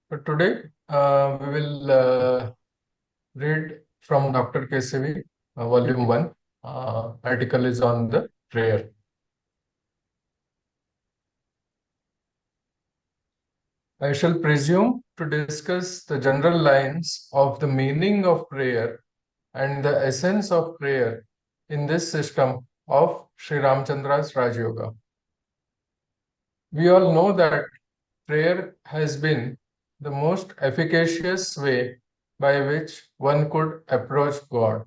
So today we will read from Dr. KCV, Volume 1. Article is on the prayer. I shall presume to discuss the general lines of the meaning of prayer and the essence of prayer in this system of Sri Ramchandra's Raj Yoga. We all know that prayer has been the most efficacious way by which one could approach God,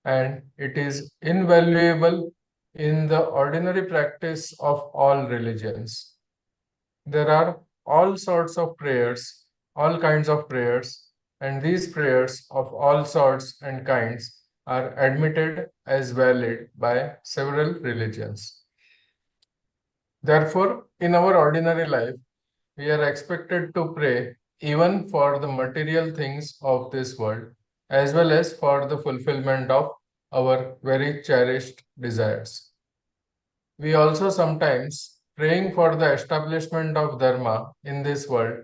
and it is invaluable in the ordinary practice of all religions. There are all sorts of prayers, all kinds of prayers, and these prayers of all sorts and kinds are admitted as valid by several religions. Therefore, in our ordinary life, we are expected to pray even for the material things of this world, as well as for the fulfillment of our very cherished desires. We also sometimes praying for the establishment of dharma in this world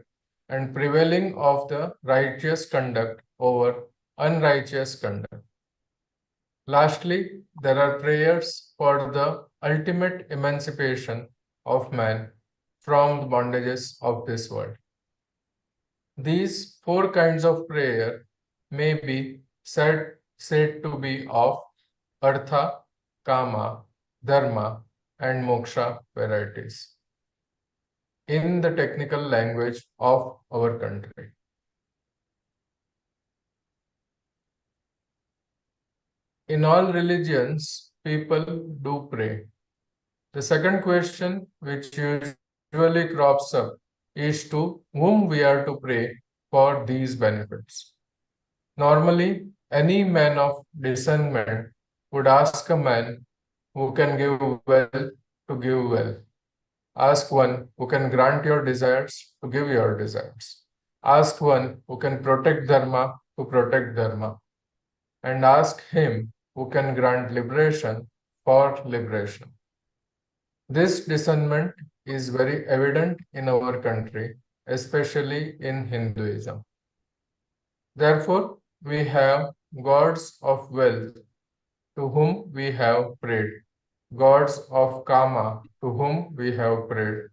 and prevailing of the righteous conduct over unrighteous conduct. Lastly, there are prayers for the ultimate emancipation of man from the bondages of this world. These four kinds of prayer may be said to be of artha, kama, dharma, and moksha varieties in the technical language of our country. In all religions, people do pray. The second question which usually crops up is to whom we are to pray for these benefits. Normally, any man of discernment would ask a man who can give wealth to give wealth. Ask one who can grant your desires to give your desires. Ask one who can protect dharma to protect dharma. And ask him who can grant liberation for liberation. This discernment is very evident in our country, especially in Hinduism. Therefore, we have gods of wealth to whom we have prayed, gods of karma to whom we have prayed,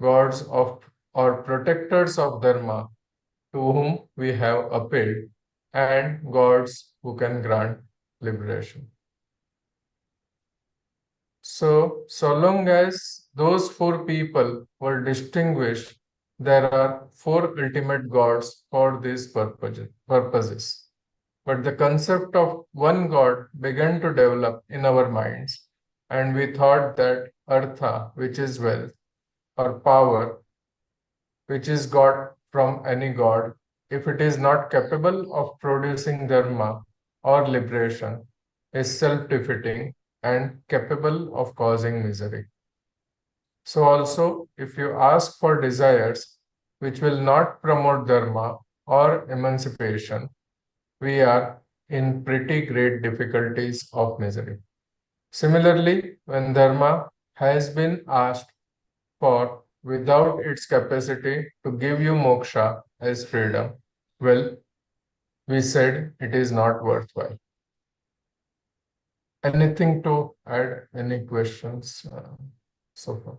gods of or protectors of dharma to whom we have appealed, and gods who can grant liberation. So long as those four people were distinguished, there are four ultimate gods for these purposes. But the concept of one God began to develop in our minds, and we thought that artha, which is wealth, or power, which is got from any god, if it is not capable of producing dharma or liberation, is self-defeating and capable of causing misery. So also, if you ask for desires which will not promote dharma or emancipation, we are in pretty great difficulties of misery. Similarly, when dharma has been asked for without its capacity to give you moksha as freedom, well, we said it is not worthwhile. Anything to add? Any questions so far?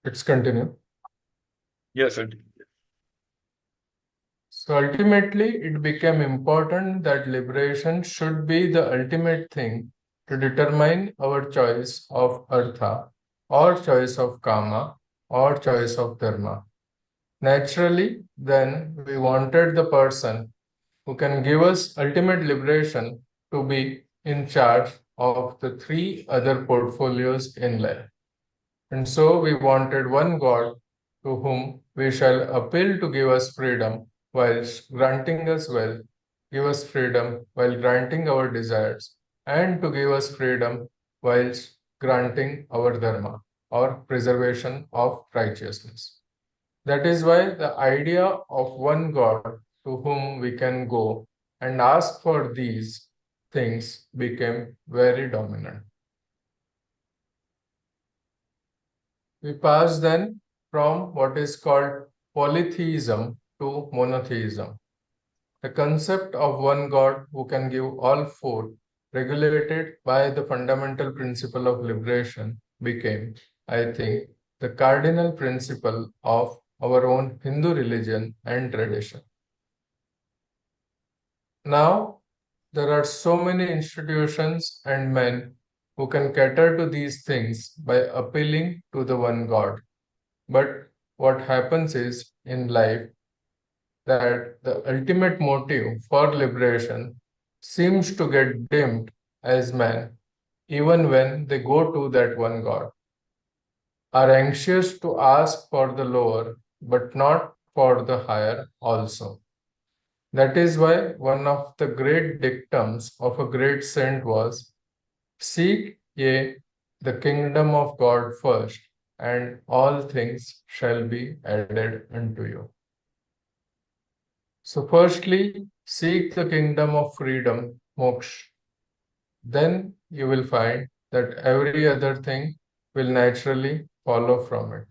Let's continue. Yes, sir. So ultimately, it became important that liberation should be the ultimate thing to determine our choice of artha, or choice of kama, or choice of dharma. Naturally, then we wanted the person who can give us ultimate liberation to be in charge of the three other portfolios in life. And so we wanted one God to whom we shall appeal to give us freedom whilst granting us wealth, give us freedom while granting our desires, and to give us freedom whilst granting our dharma or preservation of righteousness. That is why the idea of one God to whom we can go and ask for these things became very dominant. We pass then from what is called polytheism to monotheism. The concept of one God who can give all food, regulated by the fundamental principle of liberation, became, I think, the cardinal principle of our own Hindu religion and tradition. Now, there are so many institutions and men who can cater to these things by appealing to the one God. But what happens is in life that the ultimate motive for liberation seems to get dimmed as men, even when they go to that one God, are anxious to ask for the lower, but not for the higher also. That is why one of the great dictums of a great saint was, seek ye the kingdom of God first, and all things shall be added unto you. So, firstly, seek the kingdom of freedom, moksha. Then you will find that every other thing will naturally follow from it,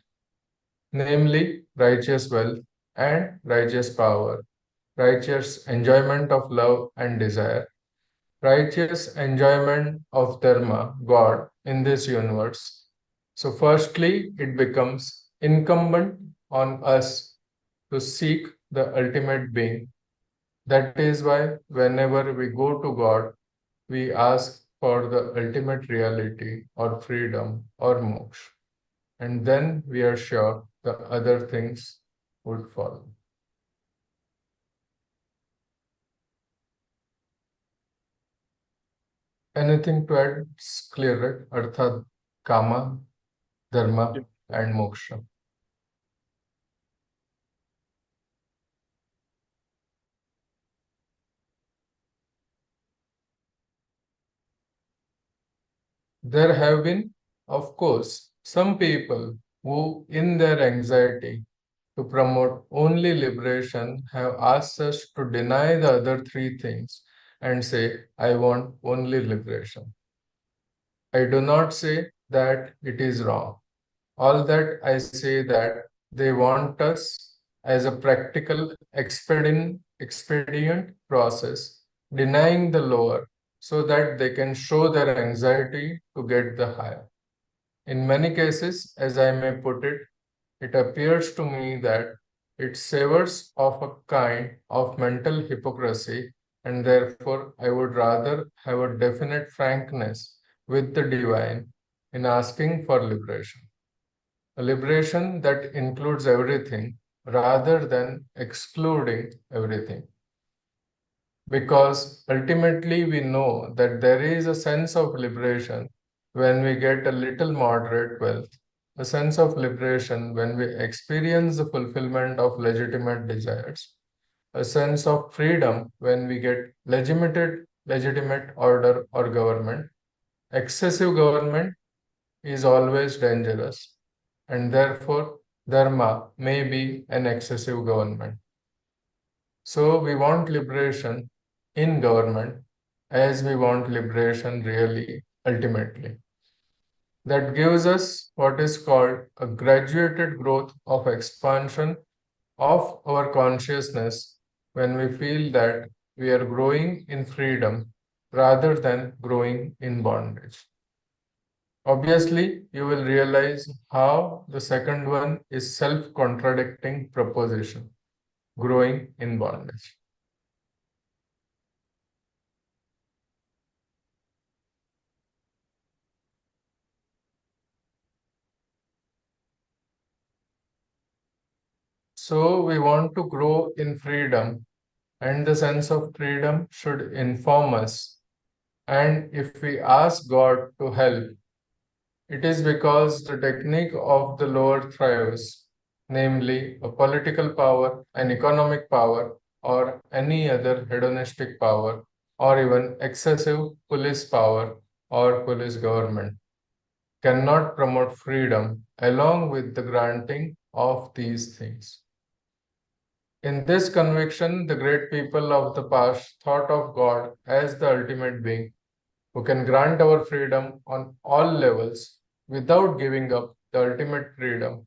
namely righteous wealth and righteous power, righteous enjoyment of love and desire, righteous enjoyment of dharma, God, in this universe. So, firstly, it becomes incumbent on us to seek the ultimate being. That is why, whenever we go to God, we ask for the ultimate reality or freedom or moksha. And then we are sure the other things would follow. Anything to add? It's clear, right? Artha, Kama, Dharma, and Moksha. There have been, of course, some people who, in their anxiety to promote only liberation, have asked us to deny the other three things and say, I want only liberation. I do not say that it is wrong. All that I say that they want us as a practical expedient process, denying the lower so that they can show their anxiety to get the higher. In many cases, as I may put it appears to me that it savors of a kind of mental hypocrisy, and therefore I would rather have a definite frankness with the divine in asking for liberation. A liberation that includes everything rather than excluding everything. Because ultimately we know that there is a sense of liberation when we get a little moderate wealth, a sense of liberation when we experience the fulfillment of legitimate desires, a sense of freedom when we get legitimate order or government. Excessive government is always dangerous, and therefore dharma may be an excessive government. So we want liberation in government as we want liberation really ultimately. That gives us what is called a graduated growth of expansion of our consciousness when we feel that we are growing in freedom rather than growing in bondage. Obviously, you will realize how the second one is self-contradicting proposition, growing in bondage. So we want to grow in freedom, and the sense of freedom should inform us. And if we ask God to help, it is because the technique of the lower thrives, namely a political power, an economic power, or any other hedonistic power, or even excessive police power or police government cannot promote freedom along with the granting of these things. In this conviction, the great people of the past thought of God as the ultimate being who can grant our freedom on all levels without giving up the ultimate freedom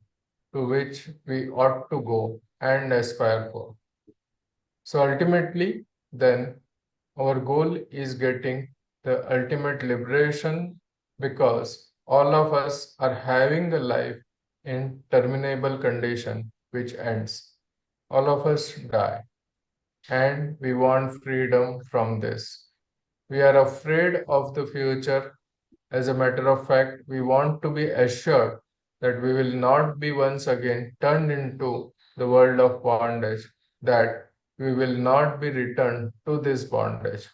to which we ought to go and aspire for. So ultimately, then, our goal is getting the ultimate liberation because all of us are having a life in terminable condition which ends. All of us die, and we want freedom from this. We are afraid of the future. As a matter of fact, we want to be assured that we will not be once again turned into the world of bondage, that we will not be returned to this bondage.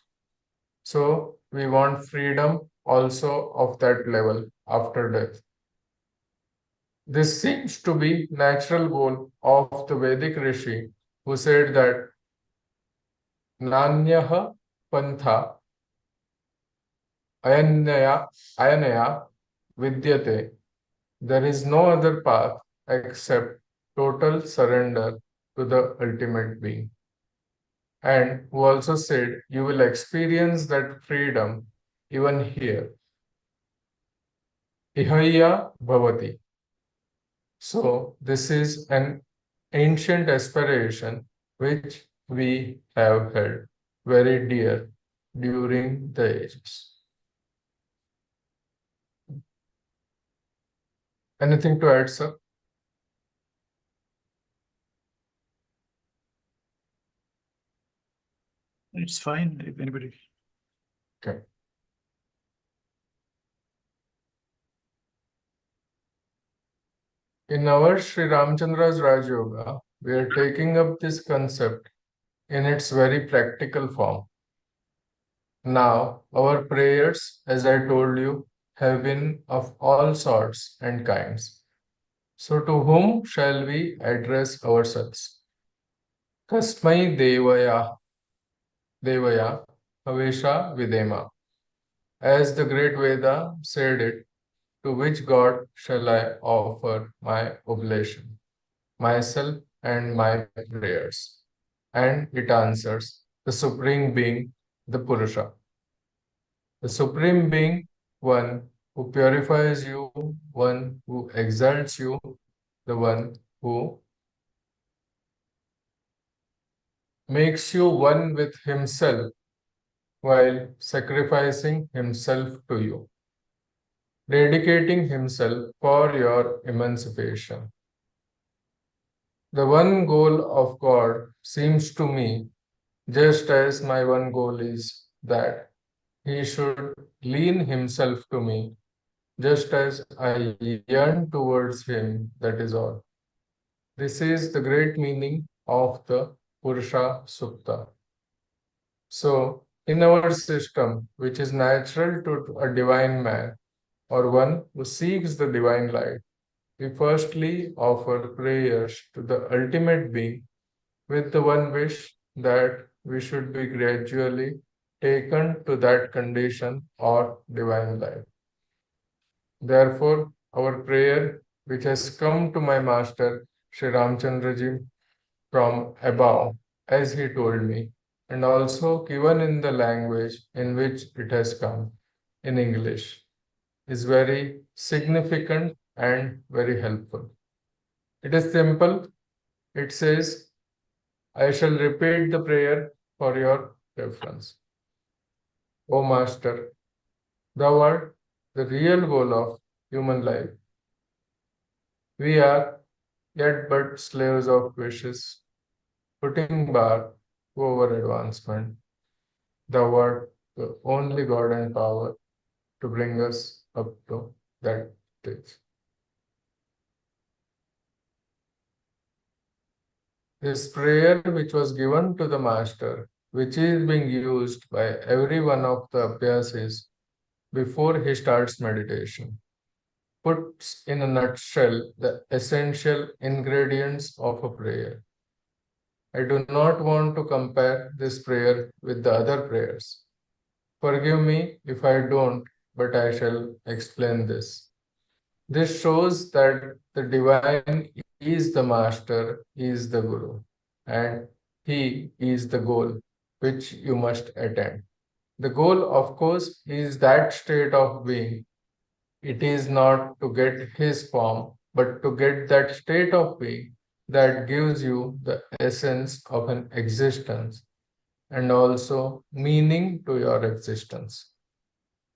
So we want freedom also of that level after death. This seems to be natural goal of the Vedic Rishi who said that Nanyaha Pantha Ayanaya Ayanaya Vidyate. There is no other path except total surrender to the ultimate being. And who also said, you will experience that freedom even here. Ihaya Bhavati. So, this is an ancient aspiration which we have held very dear during the ages. Anything to add, sir? It's fine if anybody. Okay. In our Sri Ramchandra's Raj Yoga, we are taking up this concept in its very practical form. Now, our prayers, as I told you, have been of all sorts and kinds. So, to whom shall we address ourselves? Kasmai Devaya Havesha Videma. As the great Veda said it, to which God shall I offer my oblation, myself and my prayers? And it answers, the Supreme Being, the Purusha. The Supreme Being, one who purifies you, one who exalts you, the one who makes you one with Himself while sacrificing Himself to you, dedicating Himself for your emancipation. The one goal of God seems to me, just as my one goal is that He should lean Himself to me, just as I yearn towards Him, that is all. This is the great meaning of the Purusha Sukta. So, in our system, which is natural to a divine man or one who seeks the divine light, we firstly offer prayers to the ultimate being with the one wish that we should be gradually taken to that condition or divine life. Therefore, our prayer, which has come to my master, Sri Ramchandraji, from above, as he told me, and also given in the language in which it has come, in English, is very significant and very helpful. It is simple. It says, I shall repeat the prayer for your reference. O Master, thou art the real goal of human life. We are yet but slaves of wishes, putting bar to our advancement. Thou art the only God and power to bring us up to that stage. This prayer, which was given to the Master, which is being used by every one of the Abhyasis before he starts meditation, puts in a nutshell the essential ingredients of a prayer. I do not want to compare this prayer with the other prayers. Forgive me if I don't, but I shall explain this. This shows that the divine is the master, is the guru, and he is the goal which you must attain. The goal, of course, is that state of being. It is not to get his form, but to get that state of being that gives you the essence of an existence and also meaning to your existence.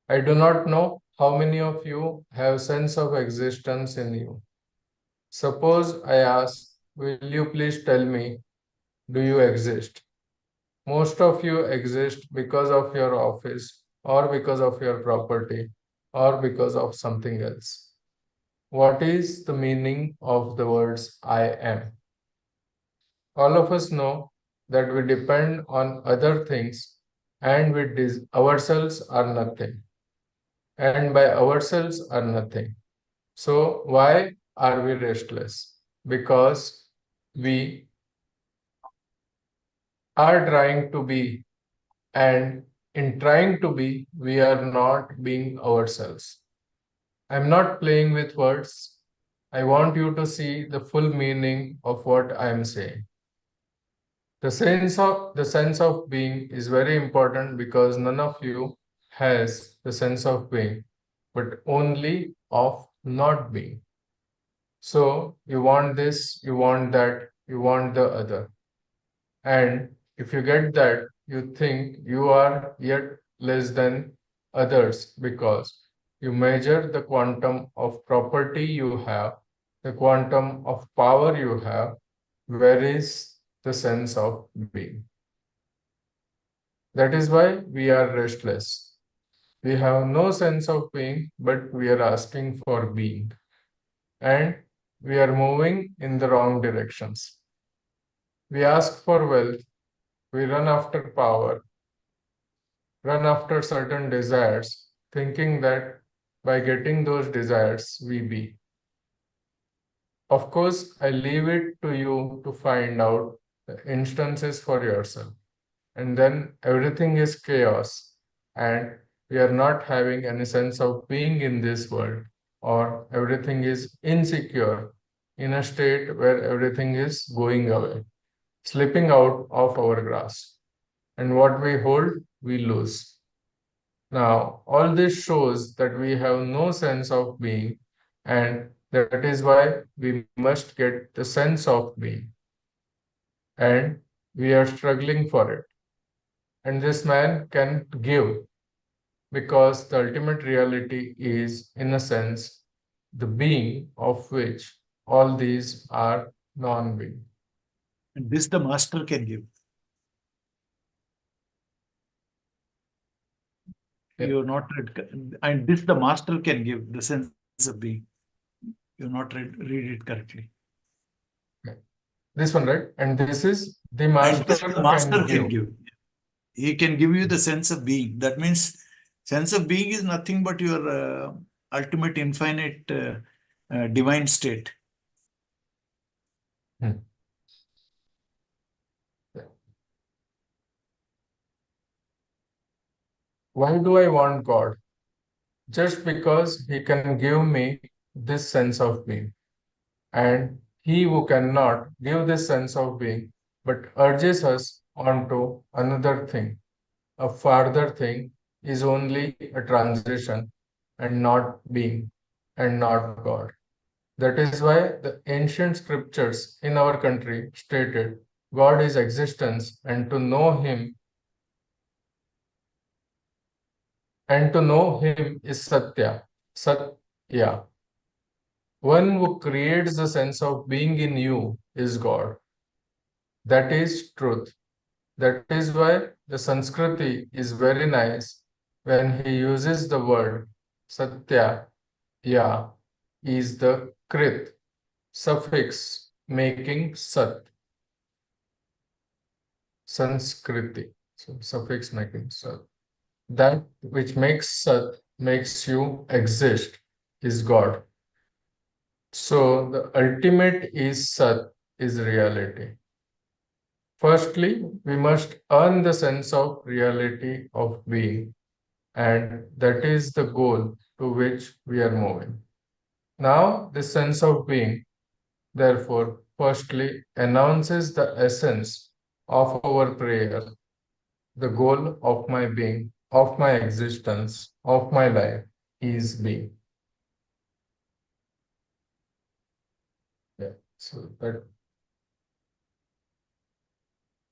I do not know how many of you have sense of existence in you. Suppose I ask, will you please tell me, do you exist? Most of you exist because of your office or because of your property or because of something else. What is the meaning of the words I am? All of us know that we depend on other things and ourselves are nothing. And by ourselves are nothing. So, why are we restless? Because we are trying to be, and in trying to be, we are not being ourselves. I'm not playing with words. I want you to see the full meaning of what I am saying. The sense of being is very important because none of you has the sense of being, but only of not being. So you want this, you want that, you want the other. And if you get that, you think you are yet less than others because you measure the quantum of property you have, the quantum of power you have, where is the sense of being? That is why we are restless. We have no sense of being, but we are asking for being. And we are moving in the wrong directions. We ask for wealth, we run after power, run after certain desires, thinking that by getting those desires, we be. Of course, I leave it to you to find out the instances for yourself. And then everything is chaos, and we are not having any sense of being in this world, or everything is insecure in a state where everything is going away, slipping out of our grasp. And what we hold, we lose. Now, all this shows that we have no sense of being, and that is why we must get the sense of being. And we are struggling for it. And this man can give because the ultimate reality is, in a sense, the being of which all these are non being. And this the master can give. Yeah. You're not read, and this the master can give the sense of being. You're not read it correctly. This one, right? And this is the And master this the master can give. He can give you the sense of being. That means sense of being is nothing but your ultimate infinite divine state. Hmm. Why do I want God? Just because He can give me this sense of being. And he who cannot give this sense of being, but urges us onto another thing, a farther thing, is only a transition and not being and not God. That is why the ancient scriptures in our country stated God is existence, and to know him is Satya. Satya. One who creates the sense of being in you is God. That is truth. That is why the Sanskriti is very nice when he uses the word Satya. Ya is the Krit suffix making Sat. Sanskriti. So suffix making Sat. That which makes Sat makes you exist is God. So the ultimate is Sat, is reality. Firstly, we must earn the sense of reality of being, and that is the goal to which we are moving. Now, this sense of being, therefore, firstly announces the essence of our prayer, the goal of my being, of my existence, of my life is being. Yeah, so that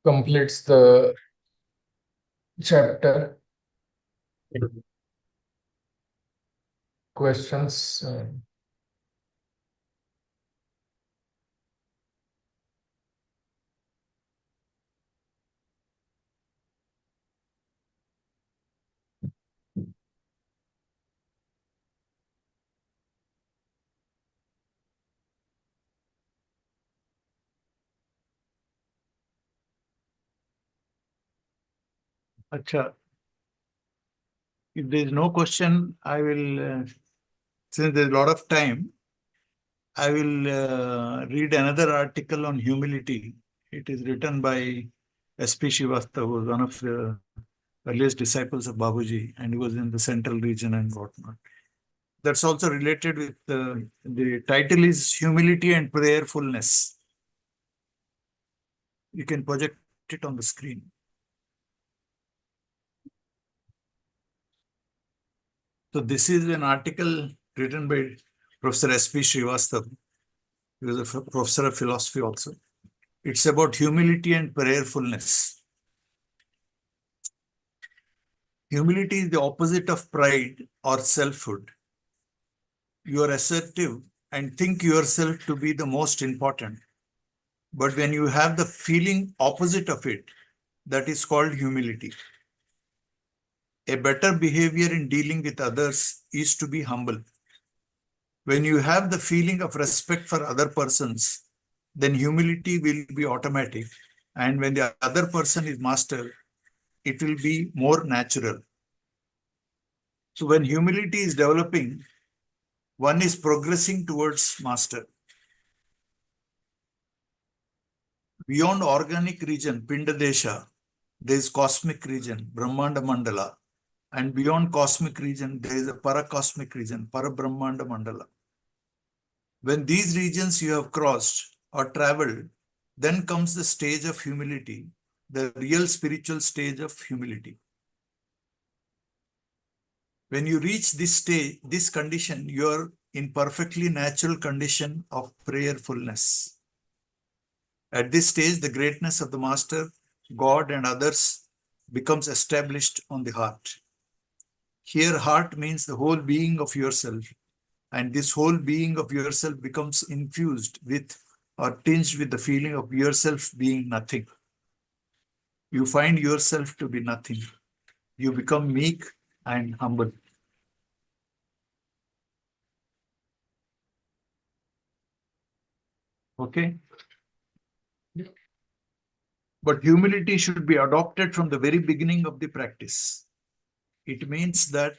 completes the chapter. Questions? Acha, if there is no question, I will, since there is a lot of time, I will read another article on humility. It is written by S.P. Srivastava, who was one of the earliest disciples of Babuji, and he was in the central region and whatnot. That's also related with the title is Humility and Prayerfulness. You can project it on the screen. So this is an article written by Professor S.P. Srivastava. He was a professor of philosophy also. It's about humility and prayerfulness. Humility is the opposite of pride or selfhood. You are assertive and think yourself to be the most important. But when you have the feeling opposite of it, that is called humility. A better behavior in dealing with others is to be humble. When you have the feeling of respect for other persons, then humility will be automatic. And when the other person is master, it will be more natural. So when humility is developing, one is progressing towards master. Beyond organic region, Pindadesha, there is cosmic region, Brahmanda Mandala. And beyond cosmic region, there is a paracosmic region, Parabrahmanda Mandala. When these regions you have crossed or traveled, then comes the stage of humility, the real spiritual stage of humility. When you reach this stage, this condition, you are in perfectly natural condition of prayerfulness. At this stage, the greatness of the Master, God and others becomes established on the heart. Here, heart means the whole being of yourself. And this whole being of yourself becomes infused with or tinged with the feeling of yourself being nothing. You find yourself to be nothing. You become meek and humble. Okay? But humility should be adopted from the very beginning of the practice. It means that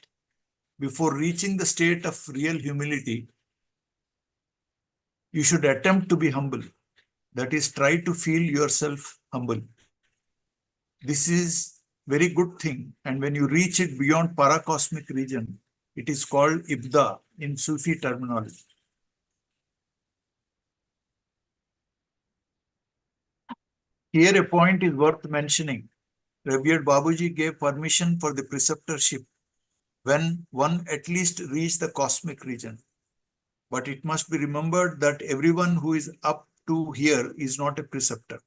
before reaching the state of real humility, you should attempt to be humble. That is, try to feel yourself humble. This is very good thing. And when you reach it beyond paracosmic region, it is called Ibda in Sufi terminology. Here a point is worth mentioning. Revered Babuji gave permission for the preceptorship when one at least reached the cosmic region. But it must be remembered that everyone who is up to here is not a preceptor.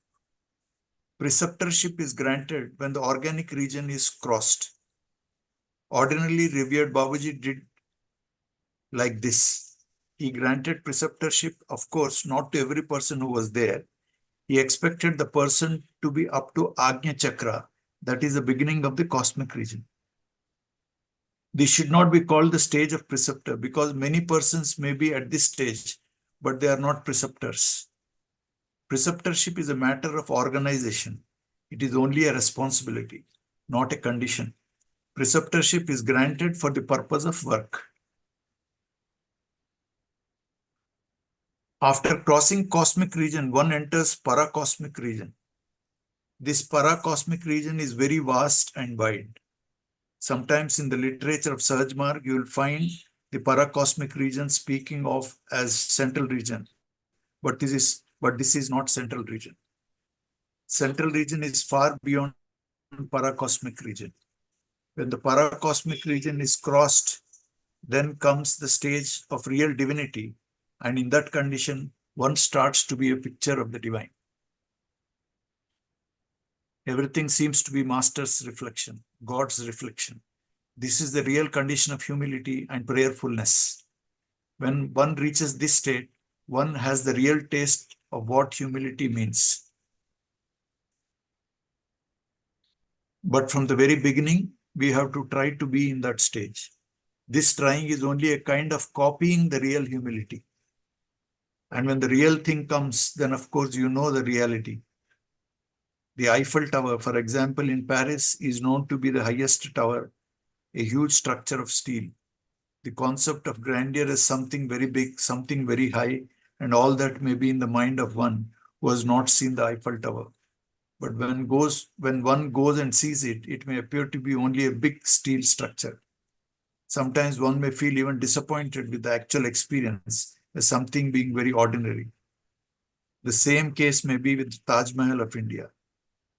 Preceptorship is granted when the organic region is crossed. Ordinarily, Revered Babuji did like this. He granted preceptorship, of course, not to every person who was there. He expected the person to be up to Agnya Chakra, that is the beginning of the cosmic region. This should not be called the stage of preceptor because many persons may be at this stage, but they are not preceptors. Preceptorship is a matter of organization. It is only a responsibility, not a condition. Preceptorship is granted for the purpose of work. After crossing cosmic region, one enters paracosmic region. This paracosmic region is very vast and wide. Sometimes in the literature of Sahaj Marg, you will find the paracosmic region speaking of as central region. But this is not central region. Central region is far beyond paracosmic region. When the paracosmic region is crossed, then comes the stage of real divinity, and in that condition, one starts to be a picture of the divine. Everything seems to be Master's reflection, God's reflection. This is the real condition of humility and prayerfulness. When one reaches this state, one has the real taste of what humility means. But from the very beginning, we have to try to be in that stage. This trying is only a kind of copying the real humility. And when the real thing comes, then of course you know the reality. The Eiffel Tower, for example, in Paris is known to be the highest tower, a huge structure of steel. The concept of grandeur is something very big, something very high, and all that may be in the mind of one who has not seen the Eiffel Tower. But when one goes and sees it, it may appear to be only a big steel structure. Sometimes one may feel even disappointed with the actual experience as something being very ordinary. The same case may be with the Taj Mahal of India.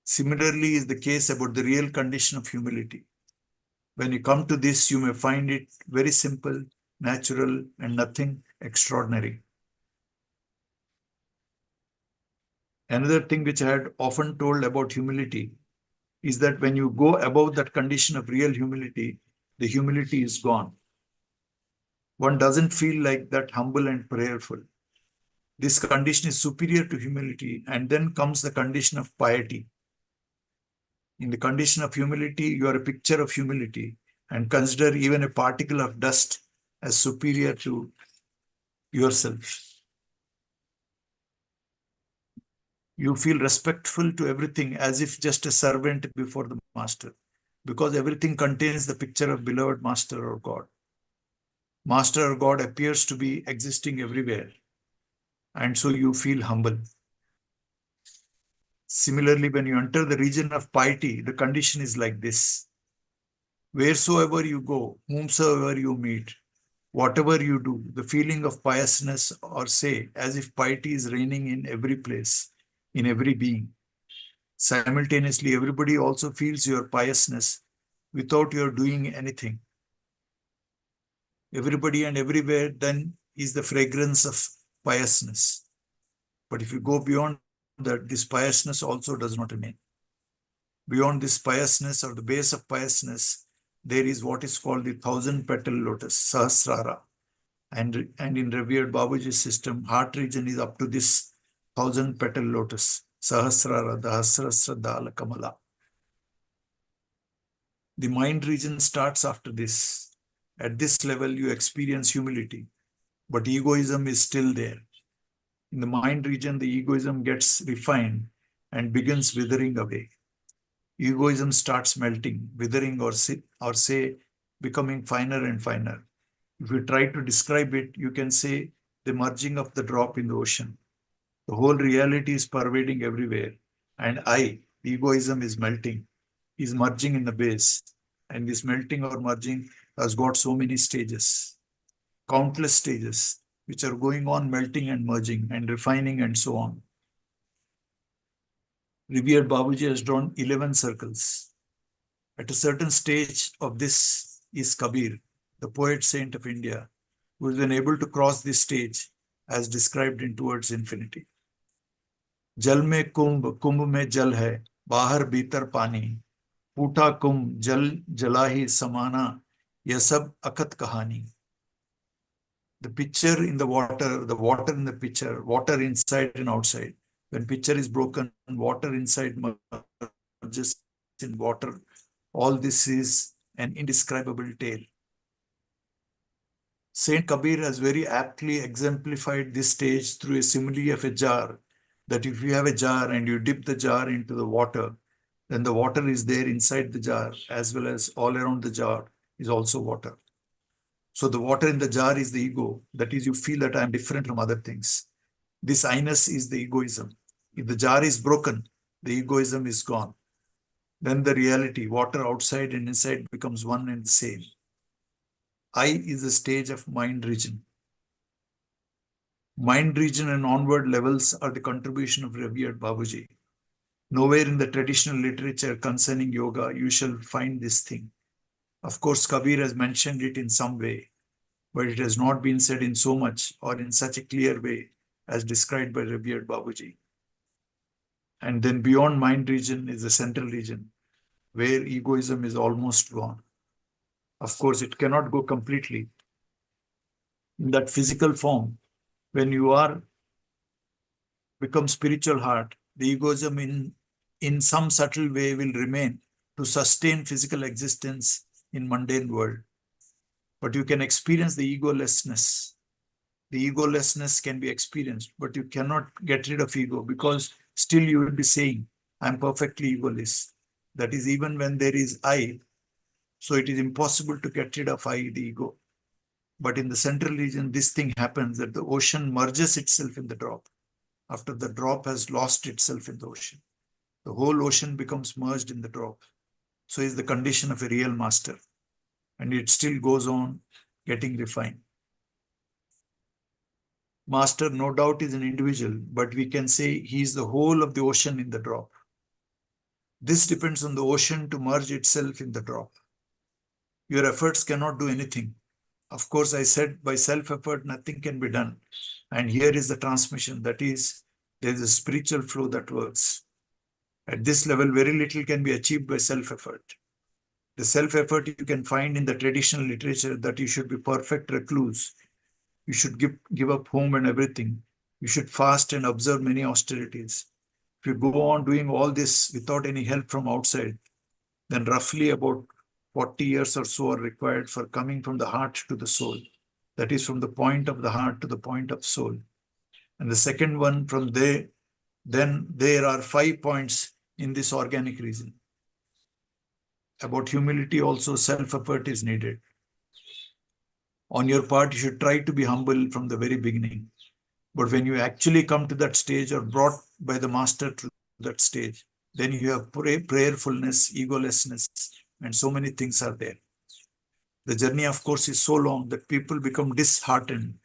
Similarly is the case about the real condition of humility. When you come to this, you may find it very simple, natural, and nothing extraordinary. Another thing which I had often told about humility is that when you go above that condition of real humility, the humility is gone. One doesn't feel like that humble and prayerful. This condition is superior to humility, and then comes the condition of piety. In the condition of humility, you are a picture of humility and consider even a particle of dust as superior to yourself. You feel respectful to everything as if just a servant before the master, because everything contains the picture of beloved master or God. Master or God appears to be existing everywhere, and so you feel humble. Similarly, when you enter the region of piety, the condition is like this. Wheresoever you go, whomsoever you meet, whatever you do, the feeling of piousness, or say, as if piety is reigning in every place, in every being. Simultaneously, everybody also feels your piousness without your doing anything. Everybody and everywhere then is the fragrance of piousness. But if you go beyond that, this piousness also does not remain. Beyond this piousness, or the base of piousness, there is what is called the 1,000-petal lotus, Sahasrara. And in revered Babuji system, heart region is up to this 1,000-petal lotus, Sahasrara, the Hasrasradala Kamala. The mind region starts after this. At this level, you experience humility, but egoism is still there. In the mind region, the egoism gets refined and begins withering away. Egoism starts melting, withering, or say, becoming finer and finer. If you try to describe it, you can say the merging of the drop in the ocean. The whole reality is pervading everywhere, and egoism is melting, is merging in the base. And this melting or merging has got so many stages, countless stages, which are going on melting and merging and refining and so on. Revered Babuji has drawn 11 circles. At a certain stage of this is Kabir, the poet saint of India, who has been able to cross this stage as described in Towards Infinity. Jal mein kumbh mein jal hai, bahar bhitar pani, Puta kumbh jal jalahi samana, yeh sab akat kahani. The pitcher in the water in the pitcher, water inside and outside. When pitcher is broken, water inside merges in water. All this is an indescribable tale. Saint Kabir has very aptly exemplified this stage through a simile of a jar, that if you have a jar and you dip the jar into the water, then the water is there inside the jar, as well as all around the jar is also water. So the water in the jar is the ego. That is, you feel that I am different from other things. This I-ness is the egoism. If the jar is broken, the egoism is gone. Then the reality, water outside and inside, becomes one and the same. I is the stage of mind region. Mind region and onward levels are the contribution of revered Babuji. Nowhere in the traditional literature concerning yoga you shall find this thing. Of course, Kabir has mentioned it in some way, but it has not been said in so much or in such a clear way as described by revered Babuji. And then beyond mind region is the central region, where egoism is almost gone. Of course, it cannot go completely. In that physical form, when you are become spiritual heart, the egoism in some subtle way will remain to sustain physical existence in mundane world. But you can experience the egolessness. The egolessness can be experienced, but you cannot get rid of ego, because still you will be saying, I'm perfectly egoless. That is, even when there is I, so it is impossible to get rid of I, the ego. But in the central region, this thing happens, that the ocean merges itself in the drop. After the drop has lost itself in the ocean, the whole ocean becomes merged in the drop. So is the condition of a real master. And it still goes on getting refined. Master, no doubt, is an individual, but we can say he is the whole of the ocean in the drop. This depends on the ocean to merge itself in the drop. Your efforts cannot do anything. Of course, I said by self-effort, nothing can be done. And here is the transmission. That is, there is a spiritual flow that works. At this level, very little can be achieved by self-effort. The self-effort you can find in the traditional literature, that you should be perfect recluse. You should give up home and everything. You should fast and observe many austerities. If you go on doing all this without any help from outside, then roughly about 40 years or so are required for coming from the heart to the soul. That is, from the point of the heart to the point of soul. And the second one, from there, then there are 5 points in this organic reason. About humility also, self-effort is needed. On your part, you should try to be humble from the very beginning. But when you actually come to that stage, or brought by the master to that stage, then you have prayerfulness, egolessness, and so many things are there. The journey, of course, is so long that people become disheartened,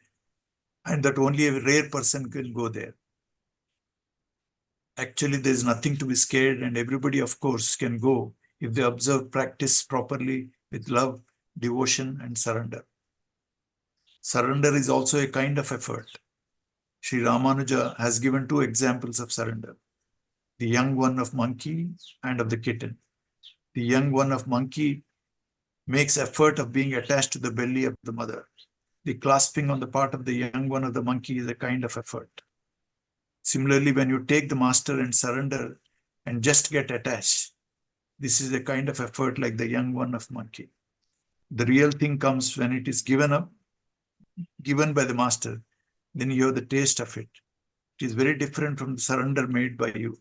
and that only a rare person can go there. Actually, there is nothing to be scared, and everybody, of course, can go if they observe practice properly with love, devotion, and surrender. Surrender is also a kind of effort. Sri Ramanuja has given 2 examples of surrender. The young one of monkey and of the kitten. The young one of monkey makes effort of being attached to the belly of the mother. The clasping on the part of the young one of the monkey is a kind of effort. Similarly, when you take the master and surrender and just get attached, this is a kind of effort like the young one of monkey. The real thing comes when it is given up, given by the master, then you have the taste of it. It is very different from the surrender made by you.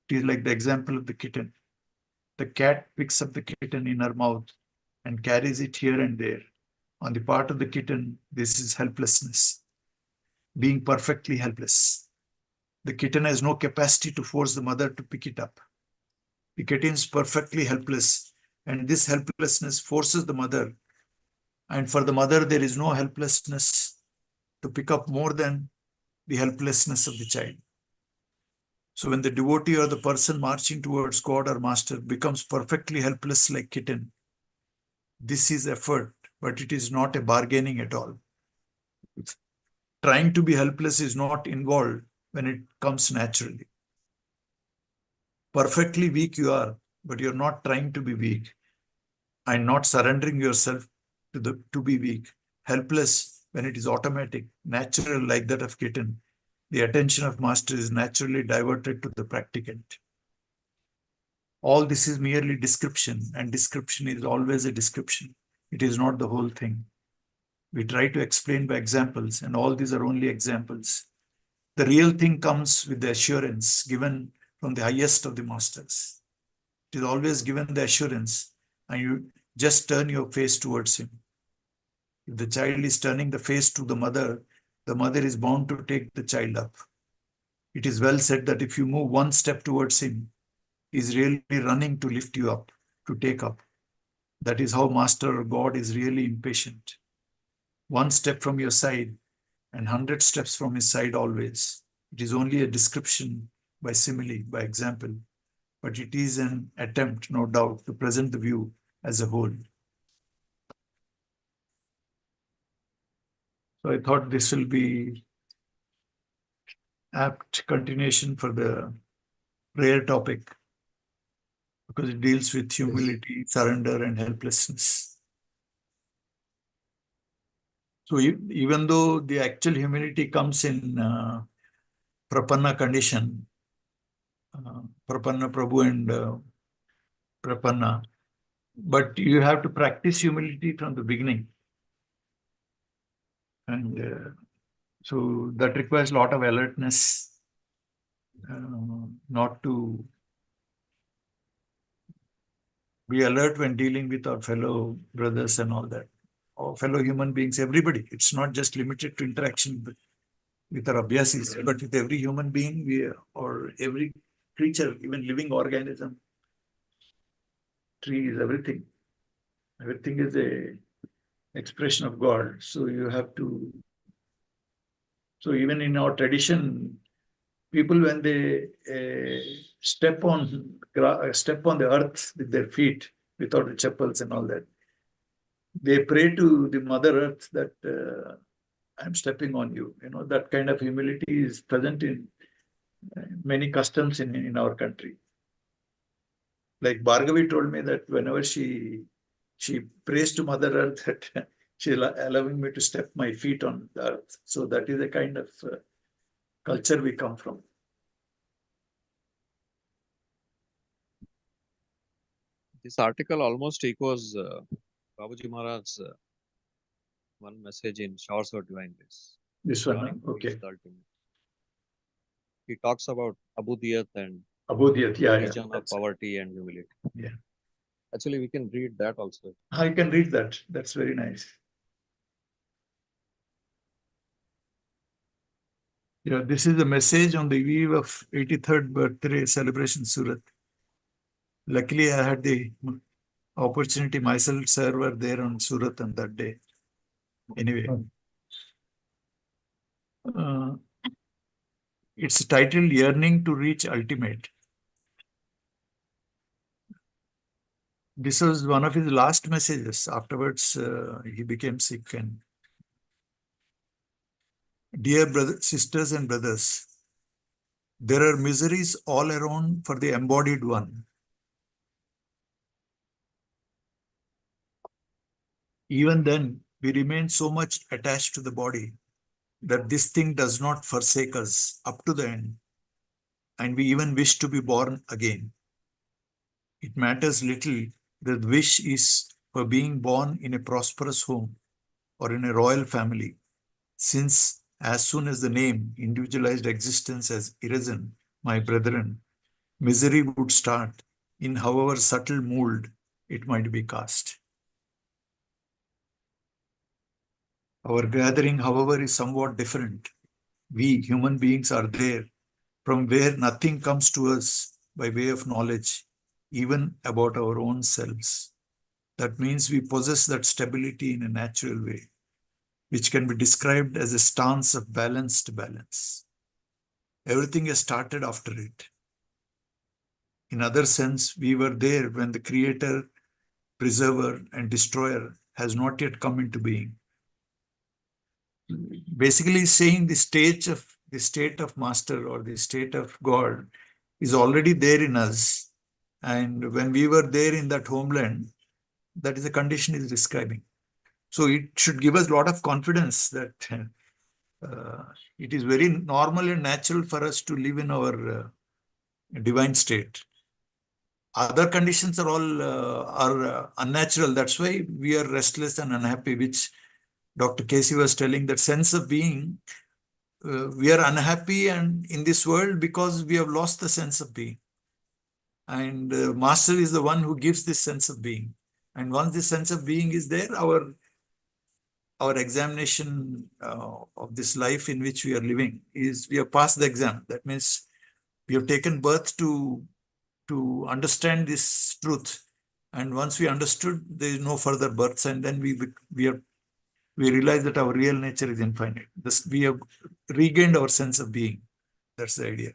It is like the example of the kitten. The cat picks up the kitten in her mouth and carries it here and there. On the part of the kitten, this is helplessness, being perfectly helpless. The kitten has no capacity to force the mother to pick it up. The kitten is perfectly helpless, and this helplessness forces the mother. And for the mother, there is no helplessness to pick up more than the helplessness of the child. So when the devotee or the person marching towards God or master becomes perfectly helpless like kitten, this is effort, but it is not a bargaining at all. Trying to be helpless is not involved when it comes naturally. Perfectly weak you are, but you're not trying to be weak and not surrendering yourself to be weak. Helpless when it is automatic, natural like that of kitten. The attention of master is naturally diverted to the practicant. All this is merely description, and description is always a description. It is not the whole thing. We try to explain by examples, and all these are only examples. The real thing comes with the assurance given from the highest of the masters. It is always given the assurance, and you just turn your face towards him. If the child is turning the face to the mother is bound to take the child up. It is well said that if you move one step towards him, is really running to lift you up, to take up. That is how Master or God is really impatient. One step from your side and 100 steps from his side always. It is only a description by simile, by example, but it is an attempt, no doubt, to present the view as a whole. So I thought this will be apt continuation for the prayer topic, because it deals with humility, surrender, and helplessness. So even though the actual humility comes in Prapanna condition, Prapanna Prabhu and Prapanna, but you have to practice humility from the beginning. And so that requires a lot of alertness, not to be alert when dealing with our fellow brothers and all that, or fellow human beings, everybody. It's not just limited to interaction with our abhyasis, but with every human being or every creature, even living organism, trees, everything. Everything is a expression of God. So you have to. So even in our tradition, people when they step on the earth with their feet without the chappals and all that, they pray to the Mother Earth that I'm stepping on you. You know, that kind of humility is present in many customs in our country. Like Bhargavi told me that whenever she prays to Mother Earth, that she's allowing me to step my feet on the earth. So that is a kind of culture we come from. This article almost echoes Babuji Maharaj's one message in Showers of Divine Grace. This one, Yearning to okay. reach the ultimate. He talks about Abudiyat and Abudiyat, yeah, vision of poverty and humility. Yeah. Actually, we can read that also. I can read that. That's very nice. Yeah, this is the message on the eve of 83rd birthday celebration, Surat. Luckily, I had the opportunity myself, sir, were there on Surat on that day. Anyway, it's titled Yearning to Reach Ultimate. This was one of his last messages. Afterwards, he became sick. And dear sisters and brothers, there are miseries all around for the embodied one. Even then, we remain so much attached to the body that this thing does not forsake us up to the end, and we even wish to be born again. It matters little that the wish is for being born in a prosperous home or in a royal family, since as soon as the name individualized existence has arisen, my brethren, misery would start in however subtle mold it might be cast. Our gathering, however, is somewhat different. We human beings are there from where nothing comes to us by way of knowledge, even about our own selves. That means we possess that stability in a natural way, which can be described as a stance of balanced balance. Everything has started after it. In other sense, we were there when the creator, preserver, and destroyer has not yet come into being. Basically saying the state of master or the state of God is already there in us. And when we were there in that homeland, that is the condition is describing. So it should give us a lot of confidence that it is very normal and natural for us to live in our divine state. Other conditions are all unnatural. That's why we are restless and unhappy, which Dr. K.C. was telling, that sense of being. We are unhappy and in this world because we have lost the sense of being. And Master is the one who gives this sense of being. And once this sense of being is there, our examination of this life in which we are living is we have passed the exam. That means we have taken birth to to understand this truth. And once we understood, there is no further births, and then we realize that our real nature is infinite. This, we have regained our sense of being. That's the idea.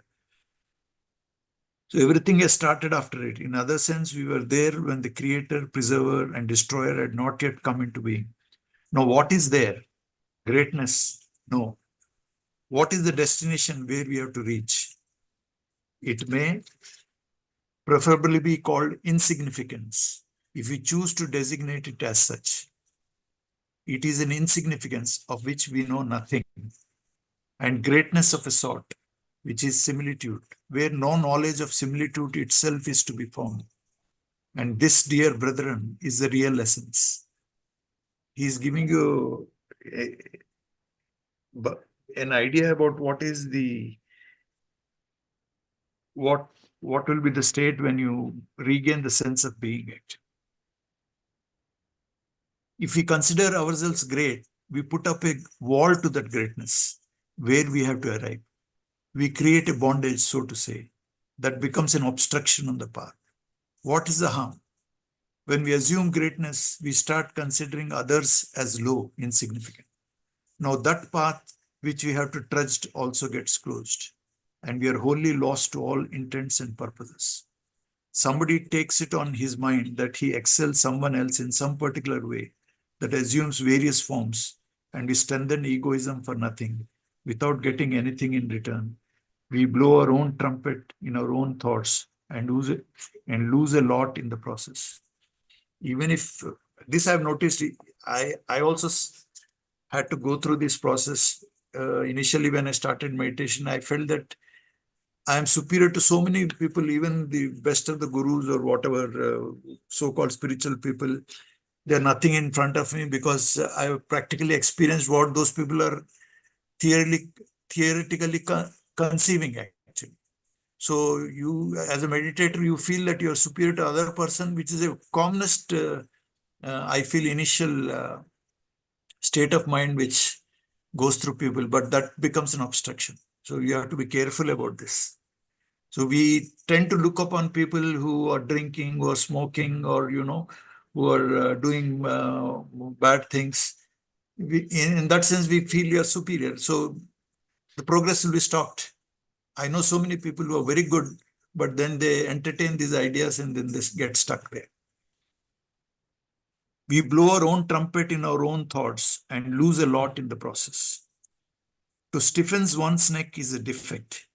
So everything has started after it. In other sense, we were there when the creator, preserver, and destroyer had not yet come into being. Now, what is there? Greatness? No. What is the destination where we have to reach? It may preferably be called insignificance, if we choose to designate it as such. It is an insignificance of which we know nothing, and greatness of a sort, which is similitude, where no knowledge of similitude itself is to be found. And this, dear brethren, is the real essence. He is giving you an idea about what is the what will be the state when you regain the sense of being it. If we consider ourselves great, we put up a wall to that greatness where we have to arrive. We create a bondage, so to say, that becomes an obstruction on the path. What is the harm? When we assume greatness, we start considering others as low, insignificant. Now that path which we have to trudge also gets closed, and we are wholly lost to all intents and purposes. Somebody takes it on his mind that he excels someone else in some particular way that assumes various forms, and we strengthen egoism for nothing without getting anything in return. We blow our own trumpet in our own thoughts and lose a lot in the process. Even if this I've noticed, I also had to go through this process. Initially, when I started meditation, I felt that I am superior to so many people, even the best of the gurus or whatever, so-called spiritual people. They're nothing in front of me because I have practically experienced what those people are theoretically conceiving, actually. So you, as a meditator, you feel that you're superior to other person, which is a commonest, I feel, initial state of mind which goes through people, but that becomes an obstruction. So you have to be careful about this. So we tend to look upon people who are drinking or smoking or, who are doing bad things. In that sense, we feel you are superior. So the progress will be stopped. I know so many people who are very good, but then they entertain these ideas and then they get stuck there. We blow our own trumpet in our own thoughts and lose a lot in the process. To stiffen one's neck is a defect.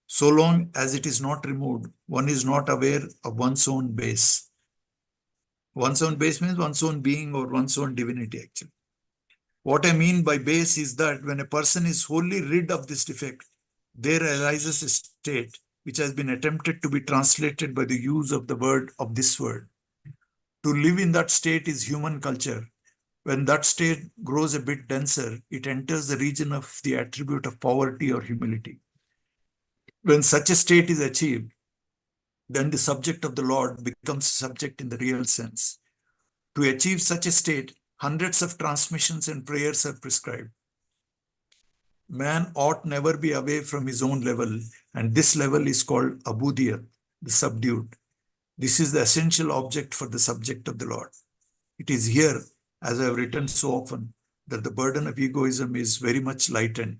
So long as it is not removed, one is not aware of one's own base. One's own base means one's own being or one's own divinity, actually. What I mean by base is that when a person is wholly rid of this defect, there arises a state which has been attempted to be translated by the use of the word of this word. To live in that state is human culture. When that state grows a bit denser, it enters the region of the attribute of poverty or humility. When such a state is achieved, then the subject of the Lord becomes subject in the real sense. To achieve such a state, hundreds of transmissions and prayers are prescribed. Man ought never be away from his own level, and this level is called Abudiyat, the subdued. This is the essential object for the subject of the Lord. It is here, as I have written so often, that the burden of egoism is very much lightened.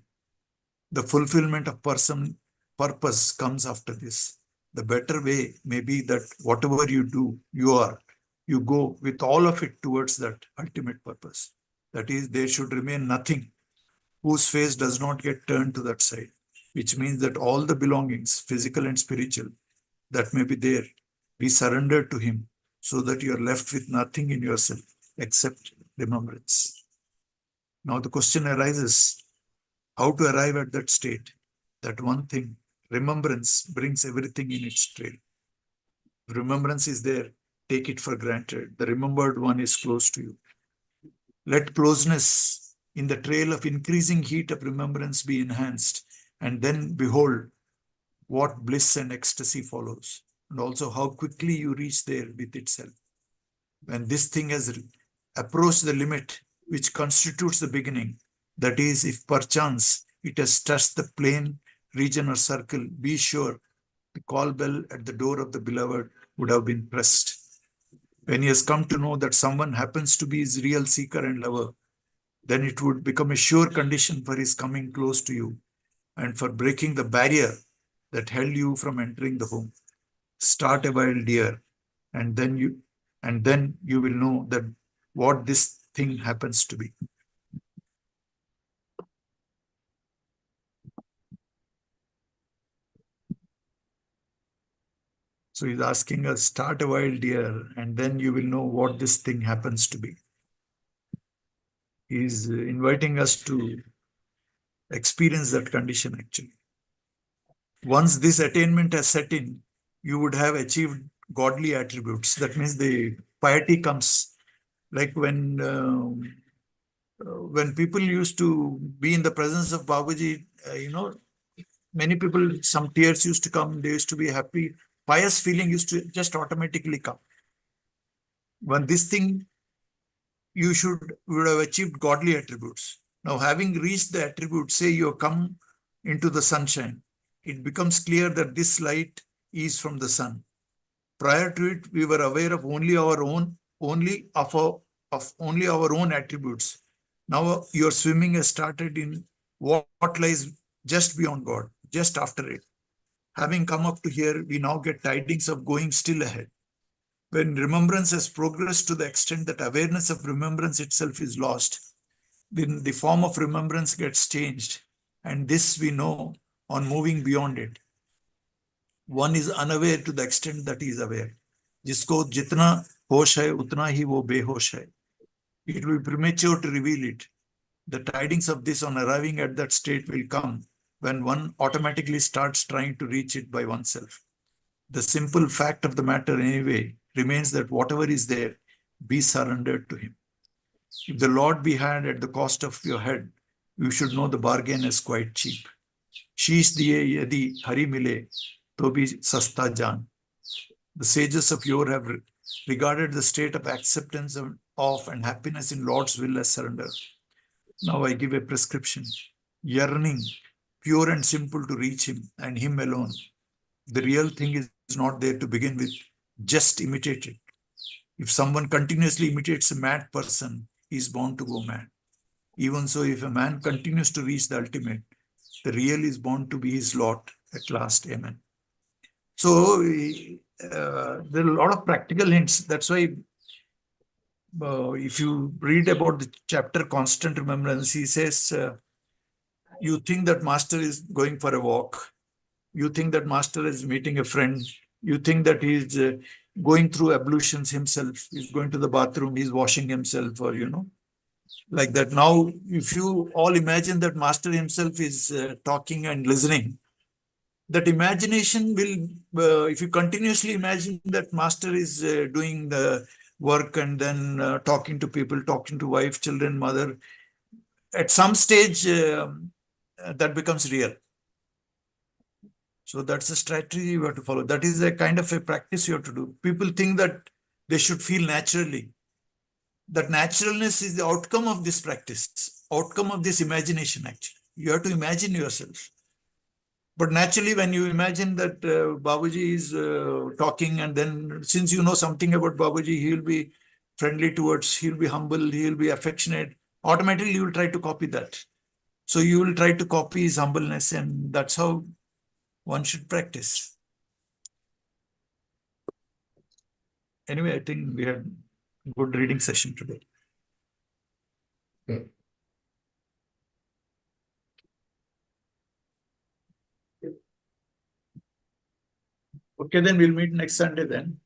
The fulfillment of purpose comes after this. The better way may be that whatever you do, you go with all of it towards that ultimate purpose. That is, there should remain nothing whose face does not get turned to that side, which means that all the belongings, physical and spiritual, that may be there, be surrendered to him so that you are left with nothing in yourself except remembrance. Now the question arises, how to arrive at that state? That one thing, remembrance, brings everything in its trail. If remembrance is there, take it for granted. The remembered one is close to you. Let closeness in the trail of increasing heat of remembrance be enhanced, and then behold what bliss and ecstasy follows, and also how quickly you reach there with itself. When this thing has approached the limit which constitutes the beginning, that is, if perchance it has touched the plane, region or circle, be sure the call bell at the door of the beloved would have been pressed. When he has come to know that someone happens to be his real seeker and lover, then it would become a sure condition for his coming close to you and for breaking the barrier that held you from entering the home. Start a while, dear, and then you will know that what this thing happens to be. So he's asking us, start a while, dear, and then you will know what this thing happens to be. He's inviting us to experience that condition actually. Once this attainment has set in, you would have achieved godly attributes. That means the piety comes. Like when people used to be in the presence of Babuji, many people, some tears used to come, they used to be happy. Pious feeling used to just automatically come. When this thing, you would have achieved godly attributes. Now, having reached the attributes, say you have come into the sunshine, it becomes clear that this light is from the sun. Prior to it, we were aware of only our own attributes. Now your swimming has started in what lies just beyond God, just after it. Having come up to here, we now get tidings of going still ahead. When remembrance has progressed to the extent that awareness of remembrance itself is lost, then the form of remembrance gets changed. And this we know on moving beyond it. One is unaware to the extent that he is aware. Jisko jitna hosh hai, utna hi wo behosh hai. It will be premature to reveal it. The tidings of this on arriving at that state will come when one automatically starts trying to reach it by oneself. The simple fact of the matter anyway remains that whatever is there, be surrendered to him. If the Lord be had at the cost of your head, you should know the bargain is quite cheap. Sheesh diye yadi hari mile, to bhi sasta jaan. The sages of yore have regarded the state of acceptance of and happiness in Lord's will as surrender. Now I give a prescription. Yearning, pure and simple to reach him and him alone. The real thing is not there to begin with. Just imitate it. If someone continuously imitates a mad person, he is bound to go mad. Even so, if a man continues to reach the ultimate, the real is bound to be his lot at last. Amen. So there are a lot of practical hints. That's why if you read about the chapter Constant Remembrance, he says, you think that master is going for a walk. You think that master is meeting a friend. You think that he's going through ablutions himself. He's going to the bathroom. He's washing himself, or, like that. Now, if you all imagine that master himself is talking and listening, that imagination will, if you continuously imagine that master is doing the work and then talking to people, talking to wife, children, mother, at some stage that becomes real. So that's a strategy you have to follow. That is a kind of a practice you have to do. People think that they should feel naturally. That naturalness is the outcome of this practice, outcome of this imagination actually. You have to imagine yourself. But naturally, when you imagine that Babuji is talking, and then since you know something about Babuji, he will be friendly towards, he'll be humble, he'll be affectionate. Automatically, you will try to copy that. So you will try to copy his humbleness, and that's how one should practice. Anyway, I think we had a good reading session today. Okay, then we'll meet next Sunday then.